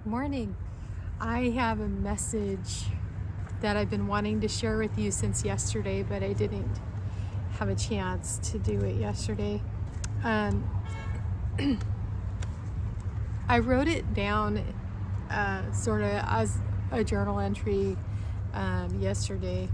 Morning. I have a message that I've been wanting to share with you since yesterday, but I didn't have a chance to do it yesterday. Um, I wrote it down sort of as a journal entry yesterday.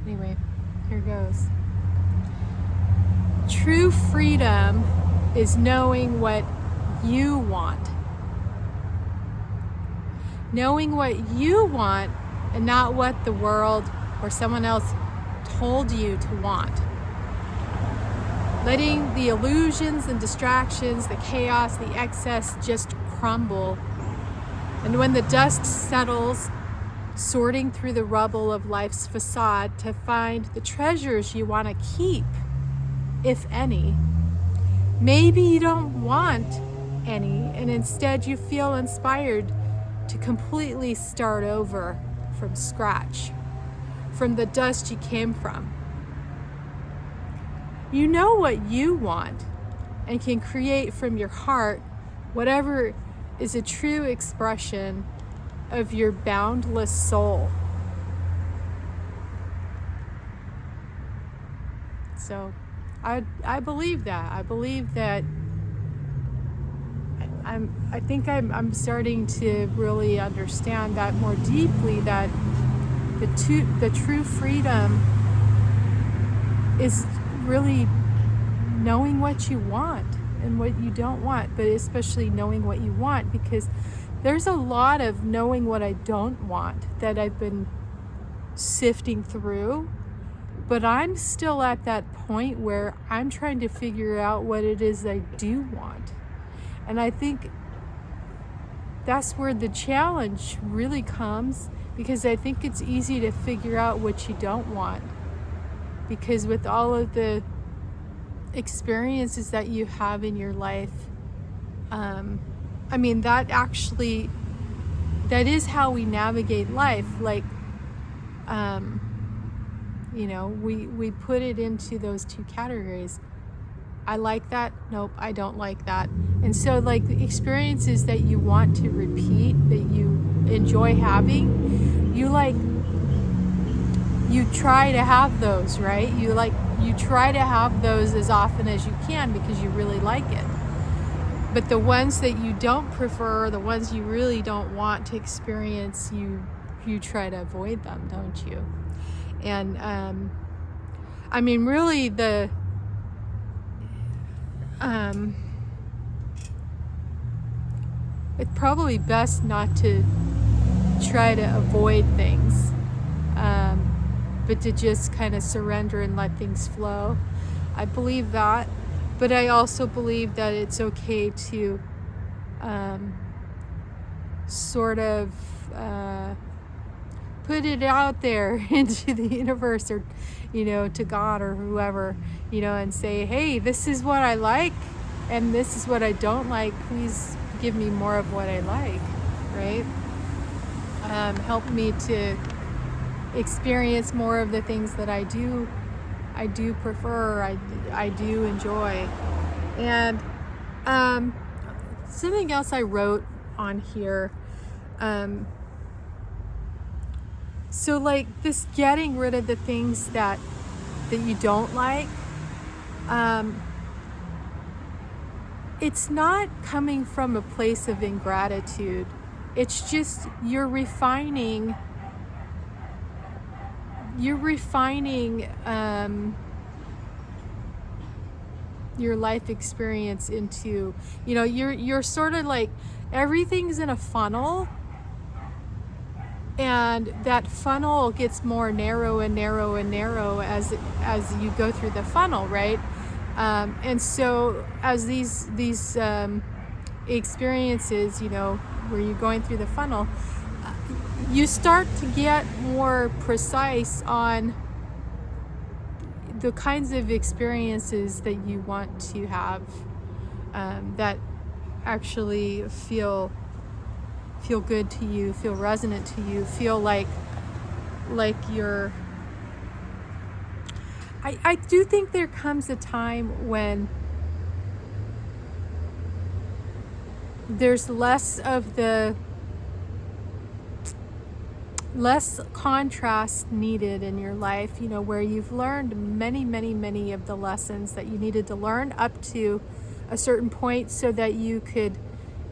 Anyway, here goes. True freedom is knowing what you want. Knowing what you want and not what the world or someone else told you to want. Letting the illusions and distractions, the chaos, the excess just crumble. And when the dust settles, sorting through the rubble of life's facade to find the treasures you want to keep, if any. Maybe you don't want any, and instead you feel inspired to completely start over from scratch, from the dust you came from. You know what you want and can create from your heart whatever is a true expression of your boundless soul. So I believe that. I believe that I think I'm starting to really understand that more deeply, that the true freedom is really knowing what you want and what you don't want, but especially knowing what you want, because there's a lot of knowing what I don't want that I've been sifting through, but I'm still at that point where I'm trying to figure out what it is I do want. And I think that's where the challenge really comes, because I think it's easy to figure out what you don't want, because with all of the experiences that you have in your life, that is how we navigate life. Like, we put it into those two categories. I like that. Nope, I don't like that. And so, like, the experiences that you want to repeat, that you enjoy having, you try to have those, right? You try to have those as often as you can because you really like it. But the ones that you don't prefer, the ones you really don't want to experience, you try to avoid them, don't you? And really, it's probably best not to try to avoid things, but to just kind of surrender and let things flow. I believe that, but I also believe that it's okay to sort of put it out there into the universe, or to God or whoever, and say, hey, this is what I like and this is what I don't like. Please give me more of what I like, right? Help me to experience more of the things that I do prefer, I do enjoy. And something else I wrote on here, so like this getting rid of the things that you don't like, it's not coming from a place of ingratitude. It's just you're refining your life experience into, you're sort of like, everything's in a funnel, and that funnel gets more narrow and narrow and narrow as you go through the funnel, right? And so as these experiences, where you're going through the funnel, you start to get more precise on the kinds of experiences that you want to have, that actually feel good to you, feel resonant to you, feel like you're. I do think there comes a time when there's less contrast needed in your life, where you've learned many of the lessons that you needed to learn up to a certain point so that you could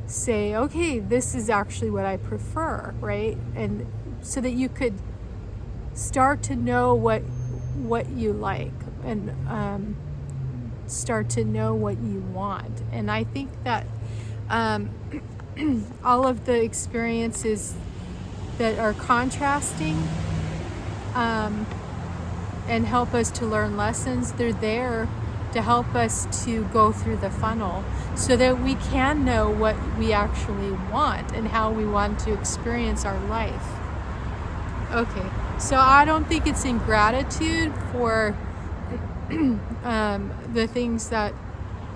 say, okay, this is actually what I prefer, right? And so that you could start to know what you like, and start to know what you want. And I think that all of the experiences that are contrasting and help us to learn lessons, they're there to help us to go through the funnel so that we can know what we actually want and how we want to experience our life. Okay, so I don't think it's ingratitude for the things that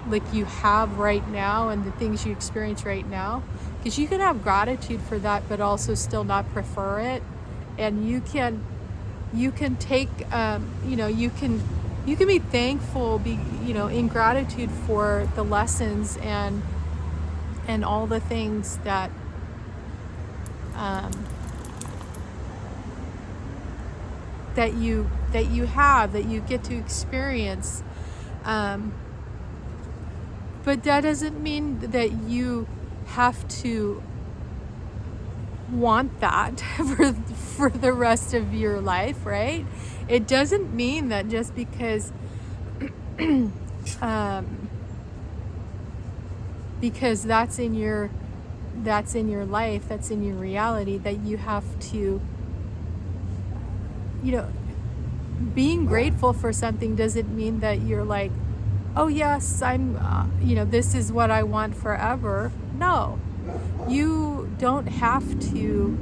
like you have right now and the things you experience right now, because you can have gratitude for that but also still not prefer it. And you can take you can be thankful, in gratitude for the lessons and all the things that that you get to experience. But that doesn't mean that you have to want that for the rest of your life, right? It doesn't mean that just because because that's in your life, that's in your reality, that you have to, being grateful for something doesn't mean that you're like, oh yes, I'm this is what I want forever. No, you don't have to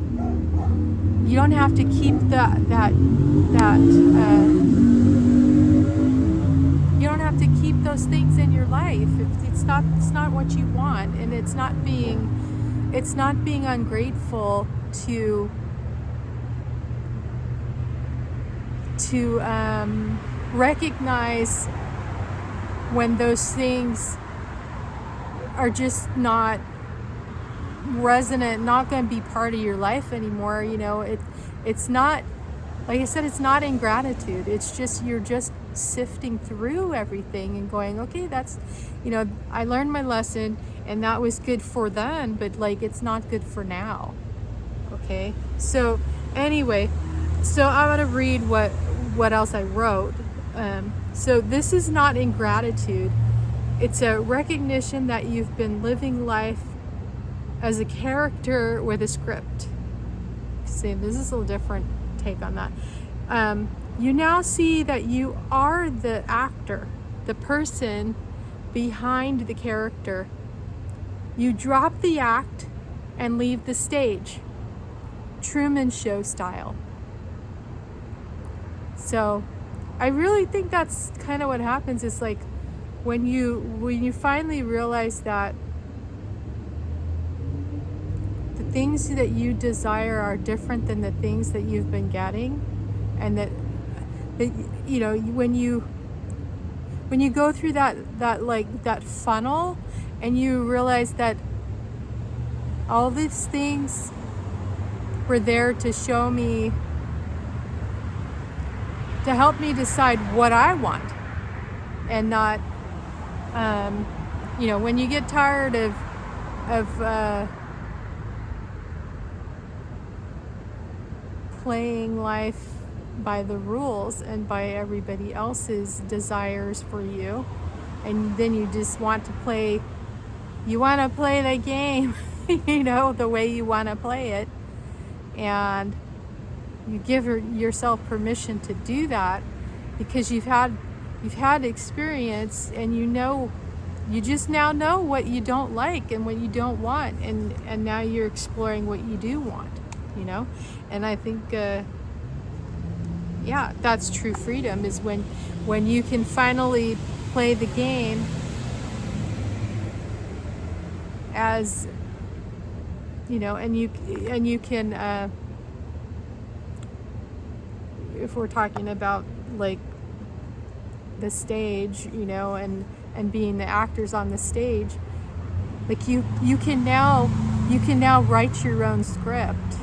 keep that you don't have to keep those things in your life. It's not what you want, and it's not being ungrateful to recognize when those things are just not resonant, not going to be part of your life anymore. It's not, like I said, it's not ingratitude. It's just, you're just sifting through everything and going, okay, that's, I learned my lesson and that was good for then, but like, it's not good for now. Okay. So anyway, so I'm going to read what else I wrote. So this is not ingratitude. It's a recognition that you've been living life as a character with a script. See, this is a little different take on that. You now see that you are the actor, the person behind the character. You drop the act and leave the stage, Truman Show style. So I really think that's kind of what happens. Is like when you finally realize that the things that you desire are different than the things that you've been getting, and that when you go through that funnel and you realize that all these things were there to show me, to help me decide what I want, and not when you get tired of playing life by the rules and by everybody else's desires for you, and then you just want to play the game the way you want to play it, and you give yourself permission to do that because you've had experience, and you just now know what you don't like and what you don't want, and now you're exploring what you do want, and I think that's true freedom, is when you can finally play the game as and you can if we're talking about like the stage, and being the actors on the stage, Like you can now write your own script.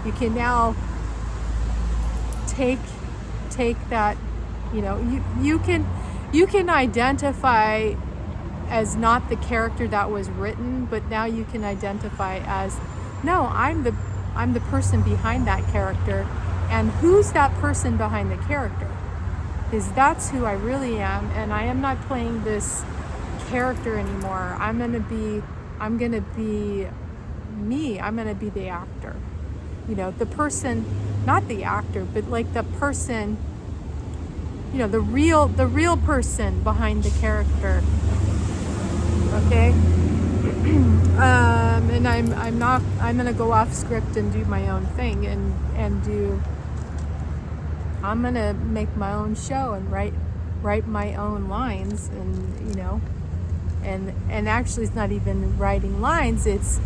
You can now take that, you can identify as not the character that was written, but now you can identify as, no, I'm the person behind that character, and who's that person behind the character? Because that's who I really am, and I am not playing this character anymore. I'm gonna be me. I'm gonna be the actor. The person, not the actor, but like the person, the real person behind the character. Okay. And I'm gonna go off script and do my own thing, I'm gonna make my own show and write my own lines, and actually it's not even writing lines, it's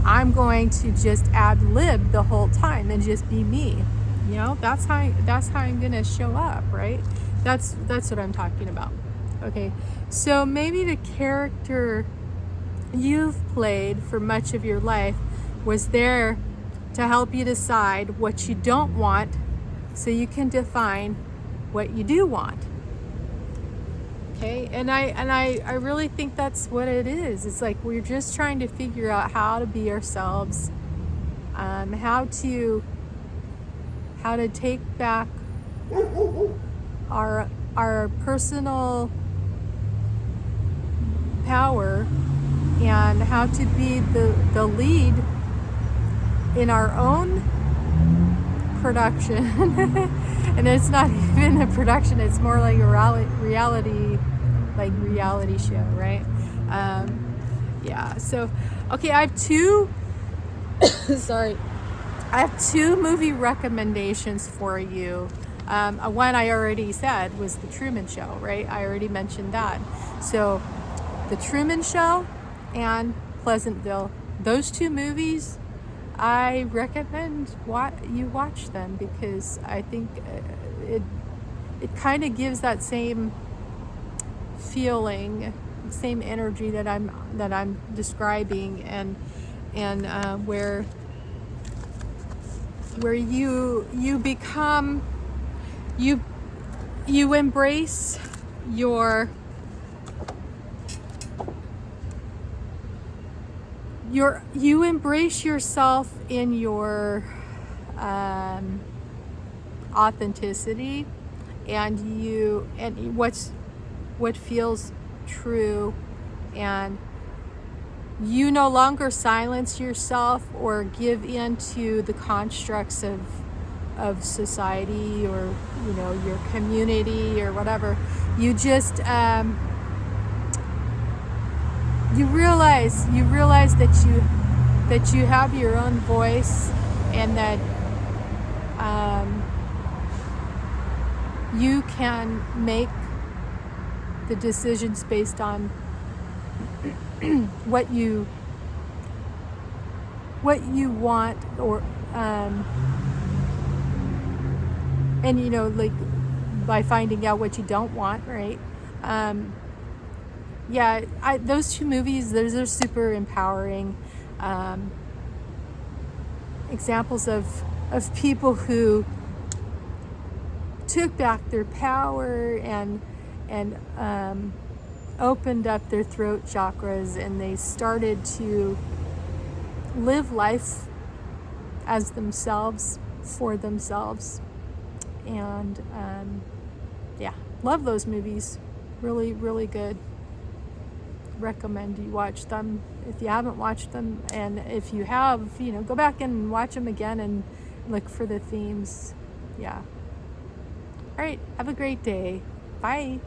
I'm going to just ad lib the whole time and just be me. That's how I'm gonna show up, right? That's what I'm talking about. Okay, so maybe the character you've played for much of your life was there to help you decide what you don't want, so you can define what you do want. Okay, and I really think that's what it is. It's like we're just trying to figure out how to be ourselves, how to take back our personal power, and how to be the lead in our own production. And it's not even a production, it's more like a reality show, right? So okay, I have two sorry, I have two movie recommendations for you. One I already said was The Truman Show, right? I already mentioned that. So The Truman Show and Pleasantville, those two movies, I recommend you watch them, because I think it kind of gives that same feeling, same energy that I'm describing, and where you become, you embrace you embrace yourself in your authenticity, and what feels true, and you no longer silence yourself or give in to the constructs of society, or your community or whatever. You just you realize that you have your own voice, and that you can make the decisions based on what you want, or and like by finding out what you don't want, right? Those two movies, those are super empowering examples of people who took back their power and opened up their throat chakras, and they started to live life as themselves, for themselves. And love those movies. Really, really good. Recommend you watch them if you haven't watched them, and if you have, go back and watch them again and look for the themes. All right, have a great day. Bye.